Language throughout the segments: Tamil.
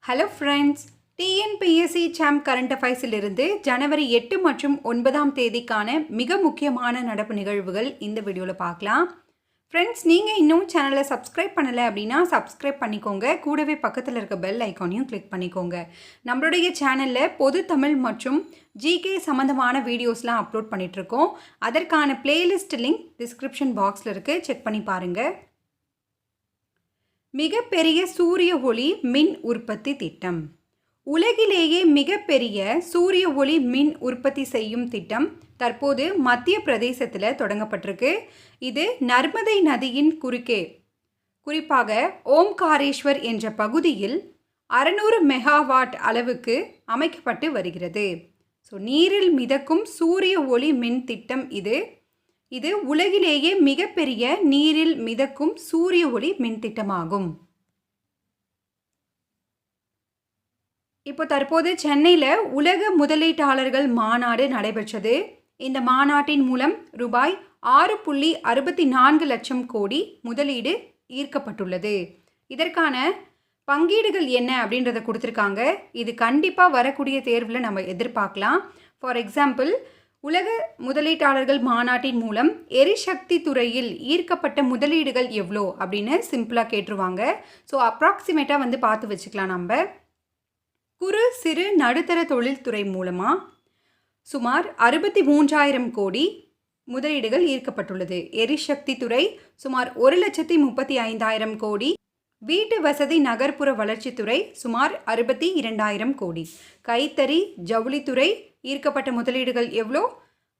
Hello friends, TNPSC champ current அஃபைர்ஸிலிருந்து ஜனவரி 8 மற்றும் 9ஆம் தேதிக்கான மிக முக்கியமான நடப்பு நிகழ்வுகள் இந்த வீடியோவில் பார்க்கலாம். ஃப்ரெண்ட்ஸ், நீங்கள் இன்னும் சேனலை சப்ஸ்கிரைப் பண்ணலை அப்படின்னா சப்ஸ்கிரைப் பண்ணிக்கோங்க. கூடவே பக்கத்தில் இருக்க பெல் ஐக்கானையும் கிளிக் பண்ணிக்கோங்க. நம்மளுடைய சேனலில் பொது தமிழ் மற்றும் ஜிகே சம்மந்தமான வீடியோஸ்லாம் அப்லோட் பண்ணிகிட்ருக்கோம். அதற்கான பிளேலிஸ்ட் லிங்க் டிஸ்கிரிப்ஷன் பாக்ஸில் இருக்குது, செக் பண்ணி பாருங்கள். மிகப்பெரிய சூரிய ஒளி மின் உற்பத்தி திட்டம். உலகிலேயே மிகப்பெரிய சூரிய ஒளி மின் உற்பத்தி செய்யும் திட்டம் தற்போது மத்திய பிரதேசத்தில் தொடங்கப்பட்டிருக்கு. இது நர்மதை நதியின் குறுக்கே, குறிப்பாக ஓம்காரேஸ்வர் என்ற பகுதியில் 600 மெகாவாட் அளவுக்கு அமைக்கப்பட்டு வருகிறது. நீரில் மிதக்கும் சூரிய ஒளி மின் திட்டம் இது உலகிலேயே மிகப்பெரிய நீரில் மிதக்கும் சூரிய ஒளி மின் திட்டமாகும். இப்போ தற்போது சென்னையில் உலக முதலீட்டாளர்கள் மாநாடு நடைபெற்றது. இந்த மாநாட்டின் மூலம் ரூபாய் 6.64 லட்சம் கோடி முதலீடு ஈர்க்கப்பட்டுள்ளது. இதற்கான பங்கீடுகள் என்ன அப்படின்றத கொடுத்துருக்காங்க. இது கண்டிப்பாக வரக்கூடிய தேர்வில் நம்ம எதிர்பார்க்கலாம். ஃபார் எக்ஸாம்பிள், உலக முதலீட்டாளர்கள் மாநாட்டின் மூலம் எரிசக்தி துறையில் ஈர்க்கப்பட்ட முதலீடுகள் எவ்வளோ அப்படின்னு சிம்பிளாக கேட்டுருவாங்க. அப்ராக்சிமேட்டாக பார்த்து வச்சுக்கலாம். நம்ம குறு சிறு நடுத்தர தொழில்துறை மூலமாக சுமார் 63,000 கோடி முதலீடுகள் ஈர்க்கப்பட்டுள்ளது. எரிசக்தி துறை சுமார் 1,35,000 கோடி. வீட்டு வசதி நகர்ப்புற வளர்ச்சித்துறை சுமார் 62,000 கோடி. கைத்தறி ஜவுளித்துறை ஈர்க்கப்பட்ட முதலீடுகள் எவ்வளோ?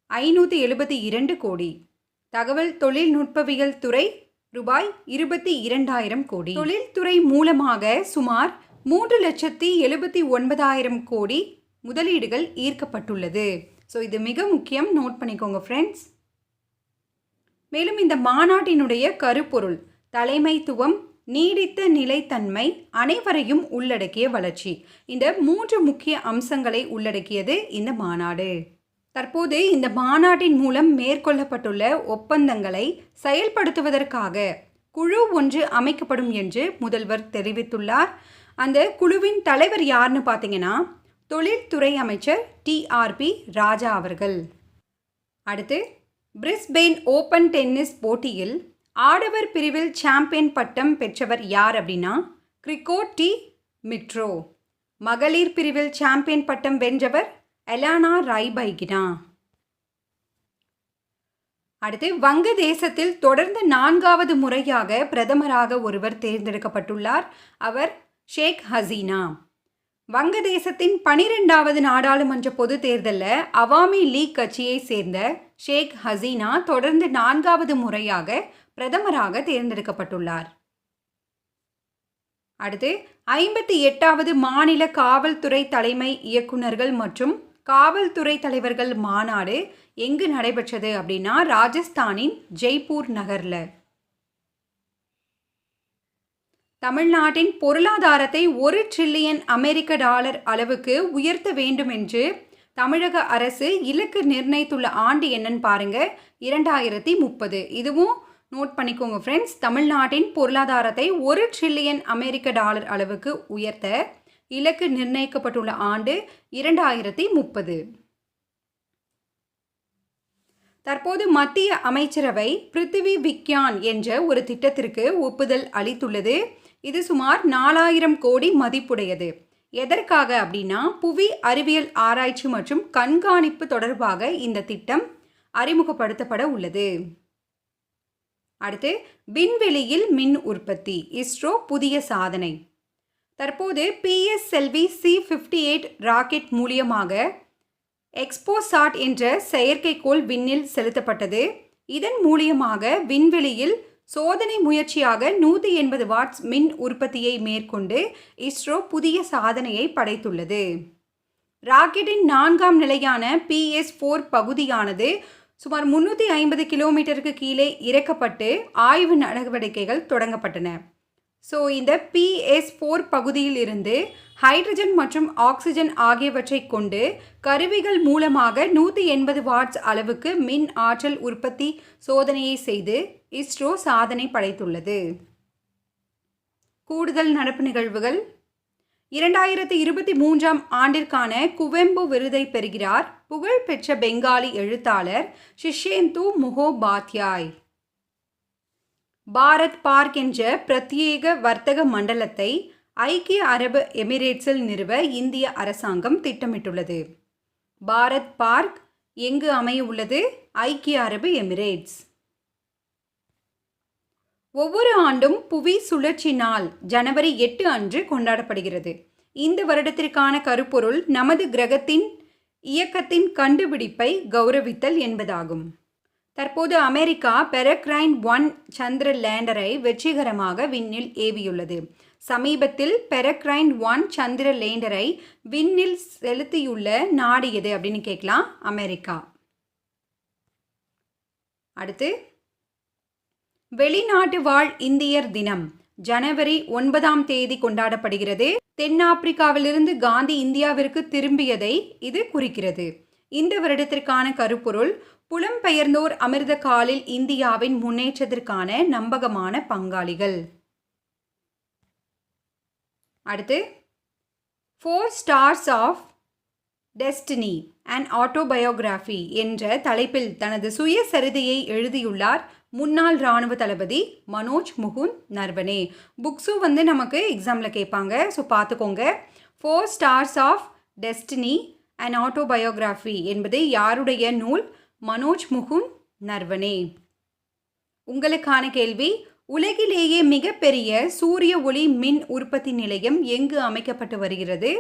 572 கோடி. தகவல் தொழில்நுட்பவியல் துறை ரூபாய் 22,000 கோடி. தொழில்துறை மூலமாக சுமார் 3,79,000 கோடி முதலீடுகள் ஈர்க்கப்பட்டுள்ளது. இது மிக முக்கியம், நோட் பண்ணிக்கோங்க ஃப்ரெண்ட்ஸ். மேலும் இந்த மாநாட்டினுடைய கருப்பொருள் தலைமைத்துவம், நீடித்த நிலைத்தன்மை, அனைவரையும் உள்ளடக்கிய வளர்ச்சி. இந்த 3 முக்கிய அம்சங்களை உள்ளடக்கியது இந்த மாநாடு. தற்போது இந்த மாநாட்டின் மூலம் மேற்கொள்ளப்பட்டுள்ள ஒப்பந்தங்களை செயல்படுத்துவதற்காக குழு ஒன்று அமைக்கப்படும் என்று முதல்வர் தெரிவித்துள்ளார். அந்த குழுவின் தலைவர் யாருன்னு பார்த்தீங்கன்னா தொழில்துறை அமைச்சர் TRP ராஜா அவர்கள். அடுத்து, பிரிஸ்பேன் ஓப்பன் டென்னிஸ் போட்டியில் ஆடவர் பிரிவில் சாம்பியன் பட்டம் பெற்றவர் யார் அப்படின்னா கிரிகோ டி மிட்ரோ. மகளிர் பிரிவில் சாம்பியன் பட்டம் வென்றவர் எலானா ரைபைகினா. அடுத்து, வங்கதேசத்தில் தொடர்ந்து 4வது முறையாக பிரதமராக ஒருவர் தேர்ந்தெடுக்கப்பட்டுள்ளார். அவர் ஷேக் ஹசீனா. வங்கதேசத்தின் 12வது நாடாளுமன்ற பொது தேர்தலில் அவாமி லீக் கட்சியை சேர்ந்த ஷேக் ஹசீனா தொடர்ந்து 4வது முறையாக பிரதமராக தேர்ந்தெடுக்கப்பட்டுள்ளார். அடுத்து, 58வது மாநில காவல்துறை தலைமை இயக்குநர்கள் மற்றும் காவல்துறை தலைவர்கள் மாநாடு எங்கு நடைபெற்றது அப்படின்னா ராஜஸ்தானின் ஜெய்ப்பூர் நகரில். தமிழ்நாட்டின் பொருளாதாரத்தை $1 டிரில்லியன் அளவுக்கு உயர்த்த வேண்டும் என்று தமிழக அரசு இலக்கு நிர்ணயித்துள்ள ஆண்டு என்னன்னு பாருங்க, 2030. இதுவும் நோட் பண்ணிக்கோங்க ஃப்ரெண்ட்ஸ். தமிழ்நாட்டின் பொருளாதாரத்தை $1 டிரில்லியன் அளவுக்கு உயர்த்த இலக்கு நிர்ணயிக்கப்பட்டுள்ள ஆண்டு 2030. தற்போது மத்திய அமைச்சரவை பிருத்திவி விக்யான் என்ற ஒரு திட்டத்திற்கு ஒப்புதல் அளித்துள்ளது. இது சுமார் 4,000 கோடி மதிப்புடையது. எதற்காக அப்படின்னா புவி அறிவியல் ஆராய்ச்சி மற்றும் கண்காணிப்பு தொடர்பாக இந்த திட்டம் அறிமுகப்படுத்தப்பட உள்ளது. அடுத்து, விண்வெளியில் மின் உற்பத்தி. இஸ்ரோ புதிய சாதனை. தற்போது PSLV C-58 ராக்கெட் மூலியமாக எக்ஸ்போசாட் என்ற செயற்கைக்கோள் விண்ணில் செலுத்தப்பட்டது. இதன் மூலியமாக விண்வெளியில் சோதனை முயற்சியாக 180 வாட்ஸ் மின் உற்பத்தியை மேற்கொண்டு இஸ்ரோ புதிய சாதனையை படைத்துள்ளது. ராக்கெட்டின் 4ஆம் நிலையான PS-4 பகுதியானது சுமார் 350 கிலோமீட்டருக்கு கீழே இறக்கப்பட்டு ஆய்வு நடவடிக்கைகள் தொடங்கப்பட்டன. இந்த PS-4 பகுதியில் இருந்து ஹைட்ரஜன் மற்றும் ஆக்சிஜன் ஆகியவற்றை கொண்டு கருவிகள் மூலமாக 180 வாட்ஸ் அளவுக்கு மின் ஆற்றல் உற்பத்தி சோதனையை செய்து இஸ்ரோ சாதனை படைத்துள்ளது. கூடுதல் நடப்பு நிகழ்வுகள். 2023ஆம் ஆண்டிற்கான குவெம்பு விருதை பெறுகிறார் புகழ்பெற்ற பெங்காலி எழுத்தாளர் ஷிஷேந்து முகோபாத்யாய். பாரத் பார்க் என்ற பிரத்யேக வர்த்தக மண்டலத்தை ஐக்கிய அரபு எமிரேட்ஸில் நிறுவ இந்திய அரசாங்கம் திட்டமிட்டுள்ளது. பாரத் பார்க் எங்கு அமைய உள்ளது? ஐக்கிய அரபு எமிரேட்ஸ். ஒவ்வொரு ஆண்டும் புவி சுழற்சி நாள் ஜனவரி 8 அன்று கொண்டாடப்படுகிறது. இந்த வருடத்திற்கான கருப்பொருள் நமது கிரகத்தின் இயக்கத்தின் கண்டுபிடிப்பை கௌரவித்தல் என்பதாகும். தற்போது அமெரிக்கா பெரக்ரைன் 1 சந்திர லேண்டரை வெற்றிகரமாக விண்ணில் ஏவியுள்ளது. சமீபத்தில் பெரக்ரைன் 1 சந்திர லேண்டரை விண்ணில் செலுத்தியுள்ள நாடு எது அப்படின்னு கேட்கலாம். அமெரிக்கா. அடுத்து வெளிநாட்டு வாழ் இந்தியர் தினம் ஜனவரி 9ஆம் தேதி கொண்டாடப்படுகிறது. தென்னாப்பிரிக்காவிலிருந்து காந்தி இந்தியாவிற்கு திரும்பியதை இது குறிக்கிறது. இந்த வருடத்திற்கான கருப்பொருள் புலம்பெயர்ந்தோர் அமிர்த காலில் இந்தியாவின் முன்னேற்றத்திற்கான நம்பகமான பங்காளிகள். அடுத்து 4 Stars of Destiny and Autobiography என்ற தலைப்பில் தனது சுயசரிதையை எழுதியுள்ளார் முன்னாள் இராணுவ தளபதி மனோஜ் முகுந்த் நர்வனே. புக்ஸும் நமக்கு எக்ஸாமில் கேட்பாங்க, ஸோ பார்த்துக்கோங்க. 4 Stars of Destiny and Autobiography என்பது யாருடைய நூல்? மனோஜ் முகுந்த் நர்வனே. உங்களுக்கான கேள்வி, உலகிலேயே மிகப்பெரிய சூரிய ஒளி மின் உற்பத்தி நிலையம் எங்கு அமைக்கப்பட்டு வருகிறது?